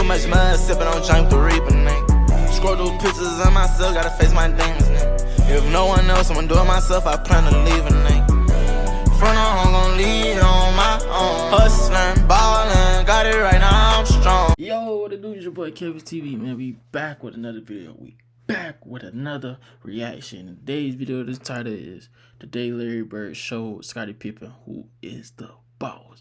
Too much mud, sipping on drink the reaper, nigga. Scroll through pictures of myself, gotta face my demons, nigga. If no one else, I'ma do it myself, I plan to leave a nigga. Front on, I'm gon' lead on my own. Hustlin', ballin', got it right now, I'm strong. Yo, what it do? It's your boy Kevin TV, man. We back with another video. We back with another reaction. Today's video, this title is The Day Larry Bird Showed Scottie Pippen Who Is the Boss.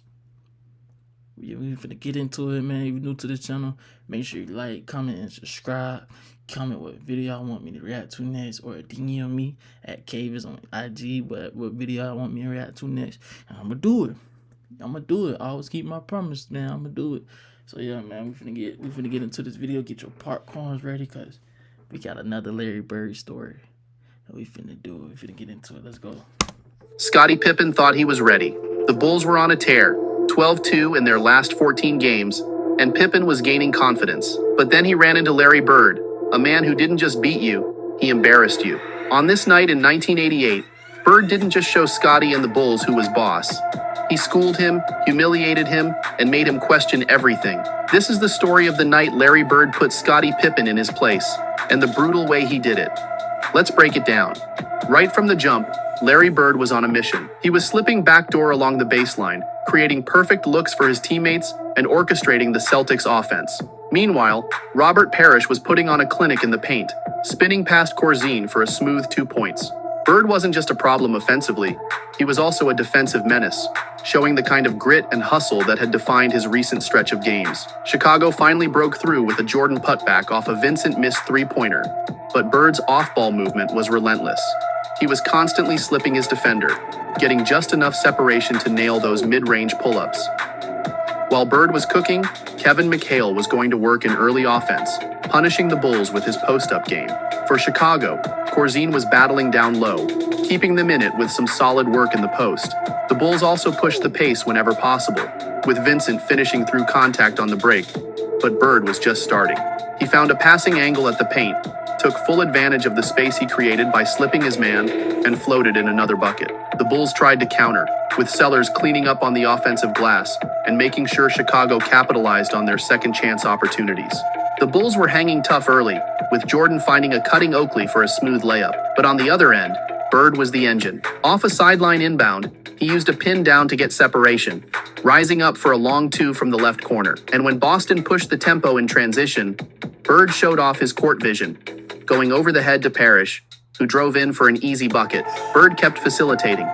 We finna get into it, man. If you're new to this channel, make sure you like, comment, and subscribe. Comment what video I want me to react to next, or DM me at Cavis on IG what video I want me to react to next. And I'm gonna do it. I always keep my promise, man. I'm gonna do it. So yeah, man, we finna get into this video. Get your popcorns ready, cause we got another Larry Bird story. We finna do it. We finna get into it. Let's go. Scottie Pippen thought he was ready. The Bulls were on a tear, 12-2 in their last 14 games, and Pippen was gaining confidence. But then he ran into Larry Bird, a man who didn't just beat you, he embarrassed you. On this night in 1988, Bird didn't just show Scottie and the Bulls who was boss. He schooled him, humiliated him, and made him question everything. This is the story of the night Larry Bird put Scottie Pippen in his place, and the brutal way he did it. Let's break it down. Right from the jump, Larry Bird was on a mission. He was slipping backdoor along the baseline, creating perfect looks for his teammates and orchestrating the Celtics offense. Meanwhile, Robert Parrish was putting on a clinic in the paint, spinning past Corzine for a smooth 2 points. Bird wasn't just a problem offensively, he was also a defensive menace, showing the kind of grit and hustle that had defined his recent stretch of games. Chicago finally broke through with a Jordan putback off a Vincent missed three-pointer, but Bird's off-ball movement was relentless. He was constantly slipping his defender, getting just enough separation to nail those mid-range pull-ups. While Bird was cooking, Kevin McHale was going to work in early offense, punishing the Bulls with his post-up game. For Chicago, Corzine was battling down low, keeping them in it with some solid work in the post. The Bulls also pushed the pace whenever possible, with Vincent finishing through contact on the break, but Bird was just starting. He found a passing angle at the paint, took full advantage of the space he created by slipping his man, and floated in another bucket. The Bulls tried to counter, with Sellers cleaning up on the offensive glass and making sure Chicago capitalized on their second chance opportunities. The Bulls were hanging tough early, with Jordan finding a cutting Oakley for a smooth layup. But on the other end, Bird was the engine. Off a sideline inbound, he used a pin down to get separation, rising up for a long two from the left corner. And when Boston pushed the tempo in transition, Bird showed off his court vision, going over the head to Parrish, who drove in for an easy bucket. Bird kept facilitating,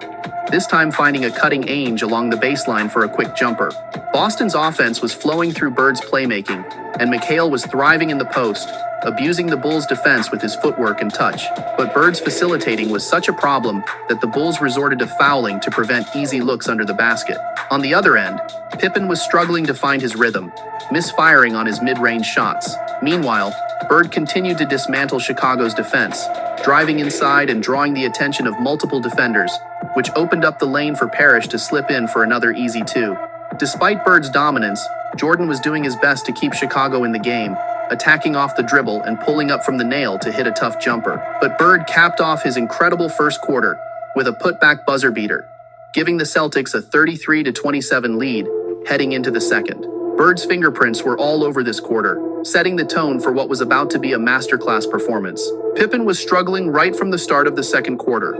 this time finding a cutting Ainge along the baseline for a quick jumper. Boston's offense was flowing through Bird's playmaking, and McHale was thriving in the post, abusing the Bulls' defense with his footwork and touch. But Bird's facilitating was such a problem that the Bulls resorted to fouling to prevent easy looks under the basket. On the other end, Pippen was struggling to find his rhythm, misfiring on his mid-range shots. Meanwhile, Bird continued to dismantle Chicago's defense, driving inside and drawing the attention of multiple defenders, which opened up the lane for Parrish to slip in for another easy two. Despite Bird's dominance, Jordan was doing his best to keep Chicago in the game, attacking off the dribble and pulling up from the nail to hit a tough jumper. But Bird capped off his incredible first quarter with a putback buzzer beater, giving the Celtics a 33-27 lead heading into the second. Bird's fingerprints were all over this quarter, setting the tone for what was about to be a masterclass performance. Pippen was struggling right from the start of the second quarter.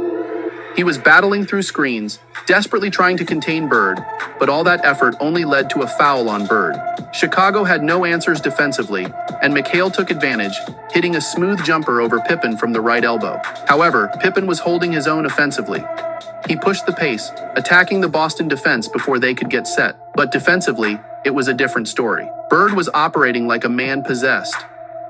He was battling through screens, desperately trying to contain Bird, but all that effort only led to a foul on Bird. Chicago had no answers defensively, and McHale took advantage, hitting a smooth jumper over Pippen from the right elbow. However, Pippen was holding his own offensively. He pushed the pace, attacking the Boston defense before they could get set. But defensively, it was a different story. Bird was operating like a man possessed,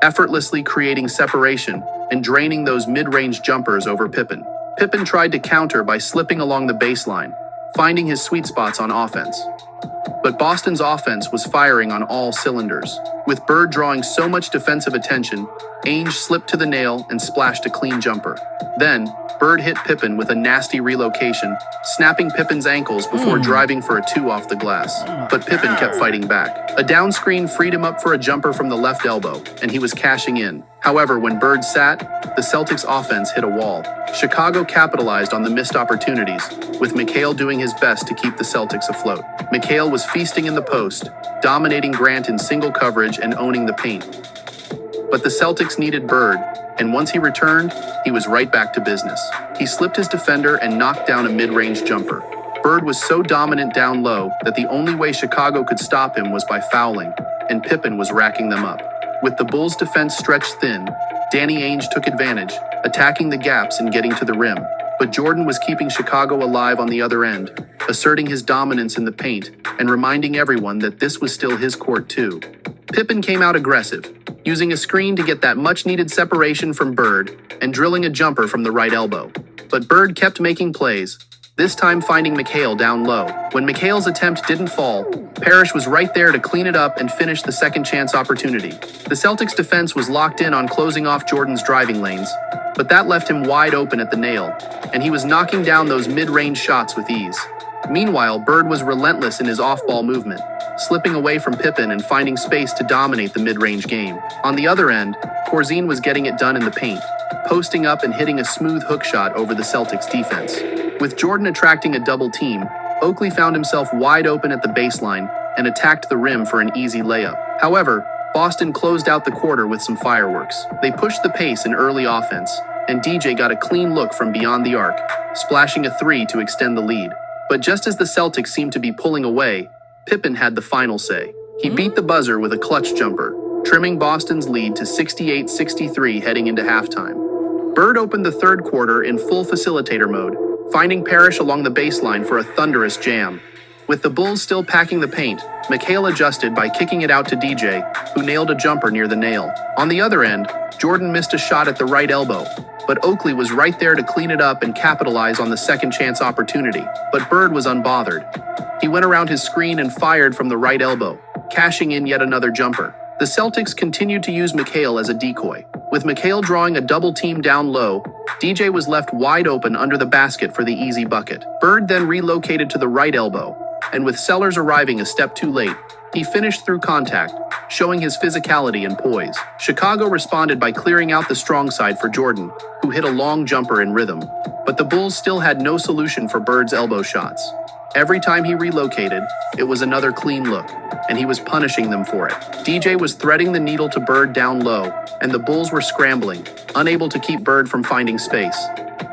effortlessly creating separation and draining those mid-range jumpers over Pippen. Pippen tried to counter by slipping along the baseline, finding his sweet spots on offense. But Boston's offense was firing on all cylinders. With Bird drawing so much defensive attention, Ainge slipped to the nail and splashed a clean jumper. Then, Bird hit Pippen with a nasty relocation, snapping Pippen's ankles before driving for a two off the glass. But Pippen kept fighting back. A down screen freed him up for a jumper from the left elbow, and he was cashing in. However, when Bird sat, the Celtics offense hit a wall. Chicago capitalized on the missed opportunities, with McHale doing his best to keep the Celtics afloat. McHale McHale was feasting in the post, dominating Grant in single coverage and owning the paint. But the Celtics needed Bird, and once he returned, he was right back to business. He slipped his defender and knocked down a mid-range jumper. Bird was so dominant down low that the only way Chicago could stop him was by fouling, and Pippen was racking them up. With the Bulls' defense stretched thin, Danny Ainge took advantage, attacking the gaps and getting to the rim. But Jordan was keeping Chicago alive on the other end, asserting his dominance in the paint and reminding everyone that this was still his court too. Pippen came out aggressive, using a screen to get that much-needed separation from Bird and drilling a jumper from the right elbow. But Bird kept making plays, this time finding McHale down low. When McHale's attempt didn't fall, Parrish was right there to clean it up and finish the second chance opportunity. The Celtics' defense was locked in on closing off Jordan's driving lanes, but that left him wide open at the nail, and he was knocking down those mid-range shots with ease. Meanwhile, Bird was relentless in his off-ball movement, slipping away from Pippen and finding space to dominate the mid-range game. On the other end, Corzine was getting it done in the paint, posting up and hitting a smooth hook shot over the Celtics' defense. With Jordan attracting a double team, Oakley found himself wide open at the baseline and attacked the rim for an easy layup. However, Boston closed out the quarter with some fireworks. They pushed the pace in early offense, and DJ got a clean look from beyond the arc, splashing a three to extend the lead. But just as the Celtics seemed to be pulling away, Pippen had the final say. He beat the buzzer with a clutch jumper, trimming Boston's lead to 68-63 heading into halftime. Bird opened the third quarter in full facilitator mode, finding Parrish along the baseline for a thunderous jam. With the Bulls still packing the paint, McHale adjusted by kicking it out to DJ, who nailed a jumper near the nail. On the other end, Jordan missed a shot at the right elbow, but Oakley was right there to clean it up and capitalize on the second chance opportunity. But Bird was unbothered. He went around his screen and fired from the right elbow, cashing in yet another jumper. The Celtics continued to use McHale as a decoy. With McHale drawing a double team down low, DJ was left wide open under the basket for the easy bucket. Bird then relocated to the right elbow, and with Sellers arriving a step too late, he finished through contact, showing his physicality and poise. Chicago responded by clearing out the strong side for Jordan, who hit a long jumper in rhythm. But the Bulls still had no solution for Bird's elbow shots. Every time he relocated, it was another clean look, and he was punishing them for it. DJ was threading the needle to Bird down low, and the Bulls were scrambling, unable to keep Bird from finding space.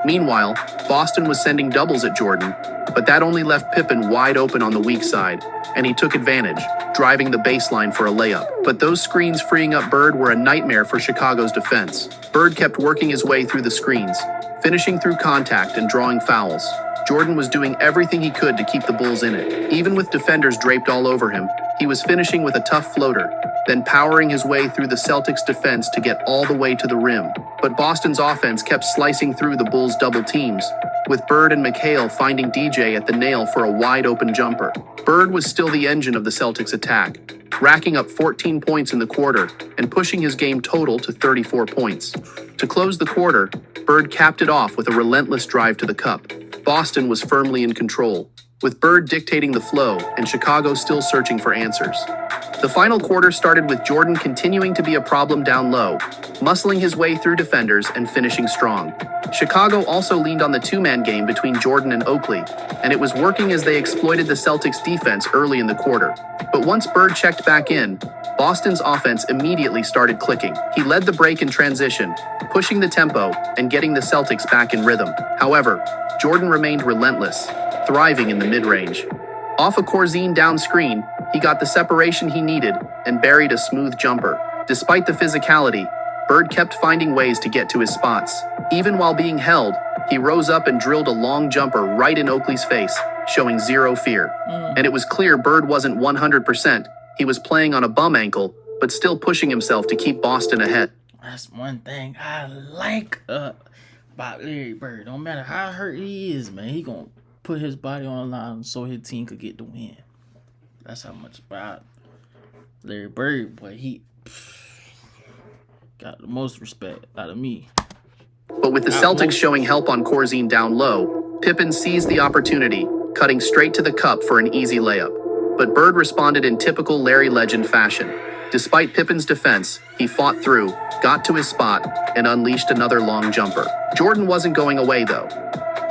Meanwhile, Boston was sending doubles at Jordan, but that only left Pippen wide open on the weak side, and he took advantage, driving the baseline for a layup. But those screens freeing up Bird were a nightmare for Chicago's defense. Bird kept working his way through the screens, finishing through contact and drawing fouls. Jordan was doing everything he could to keep the Bulls in it. Even with defenders draped all over him, he was finishing with a tough floater, then powering his way through the Celtics' defense to get all the way to the rim. But Boston's offense kept slicing through the Bulls' double teams, with Bird and McHale finding DJ at the nail for a wide-open jumper. Bird was still the engine of the Celtics' attack, racking up 14 points in the quarter and pushing his game total to 34 points. To close the quarter, Bird capped it off with a relentless drive to the cup. Boston was firmly in control, with Bird dictating the flow and Chicago still searching for answers. The final quarter started with Jordan continuing to be a problem down low, muscling his way through defenders and finishing strong. Chicago also leaned on the two-man game between Jordan and Oakley, and it was working as they exploited the Celtics' defense early in the quarter. But once Bird checked back in, Boston's offense immediately started clicking. He led the break in transition, pushing the tempo and getting the Celtics back in rhythm. However, Jordan remained relentless, thriving in the mid-range. Off a Corzine down screen, he got the separation he needed and buried a smooth jumper. Despite the physicality, Bird kept finding ways to get to his spots. Even while being held, he rose up and drilled a long jumper right in Oakley's face, showing zero fear. And it was clear Bird wasn't 100%. He was playing on a bum ankle, but still pushing himself to keep Boston ahead. That's one thing I like about Larry Bird. No matter how hurt he is, man, he gonna put his body on the line so his team could get the win. That's how much about Larry Bird, boy. He got the most respect out of me. But with the Celtics showing help on Corzine down low, Pippen seized the opportunity, cutting straight to the cup for an easy layup. But Bird responded in typical Larry legend fashion. Despite Pippen's defense, he fought through, got to his spot, and unleashed another long jumper. Jordan wasn't going away, though.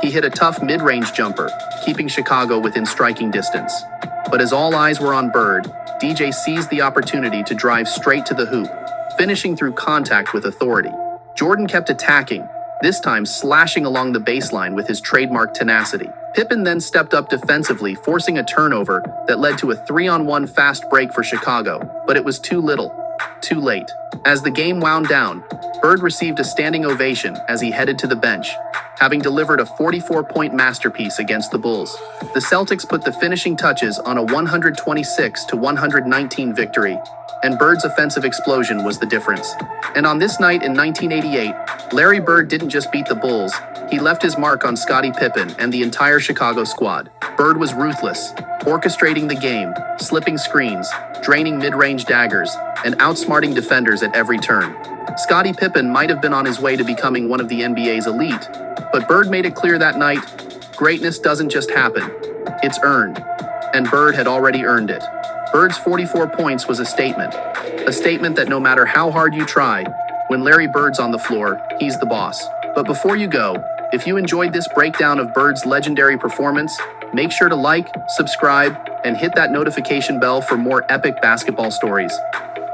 He hit a tough mid-range jumper, keeping Chicago within striking distance. But as all eyes were on Bird, DJ seized the opportunity to drive straight to the hoop, finishing through contact with authority. Jordan kept attacking, this time slashing along the baseline with his trademark tenacity. Pippen then stepped up defensively, forcing a turnover that led to a 3-on-1 fast break for Chicago, but it was too little, too late. As the game wound down, Bird received a standing ovation as he headed to the bench, having delivered a 44-point masterpiece against the Bulls. The Celtics put the finishing touches on a 126-119 victory, and Bird's offensive explosion was the difference. And on this night in 1988, Larry Bird didn't just beat the Bulls, he left his mark on Scottie Pippen and the entire Chicago squad. Bird was ruthless, orchestrating the game, slipping screens, draining mid-range daggers, and outsmarting defenders at every turn. Scottie Pippen might have been on his way to becoming one of the NBA's elite, but Bird made it clear that night, greatness doesn't just happen, it's earned. And Bird had already earned it. Bird's 44 points was a statement that no matter how hard you try, when Larry Bird's on the floor, he's the boss. But before you go, if you enjoyed this breakdown of Bird's legendary performance, make sure to like, subscribe, and hit that notification bell for more epic basketball stories.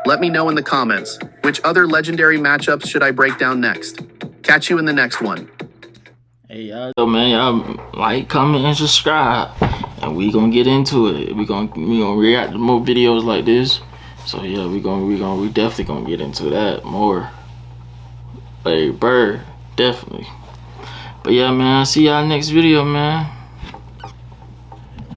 Let me know in the comments, which other legendary matchups should I break down next? Catch you in the next one. Hey y'all, y'all like, comment, and subscribe, and we gonna get into it. We gonna react to more videos like this. So yeah, we definitely gonna get into that more. Larry Bird, definitely. But yeah, man, see y'all next video, man.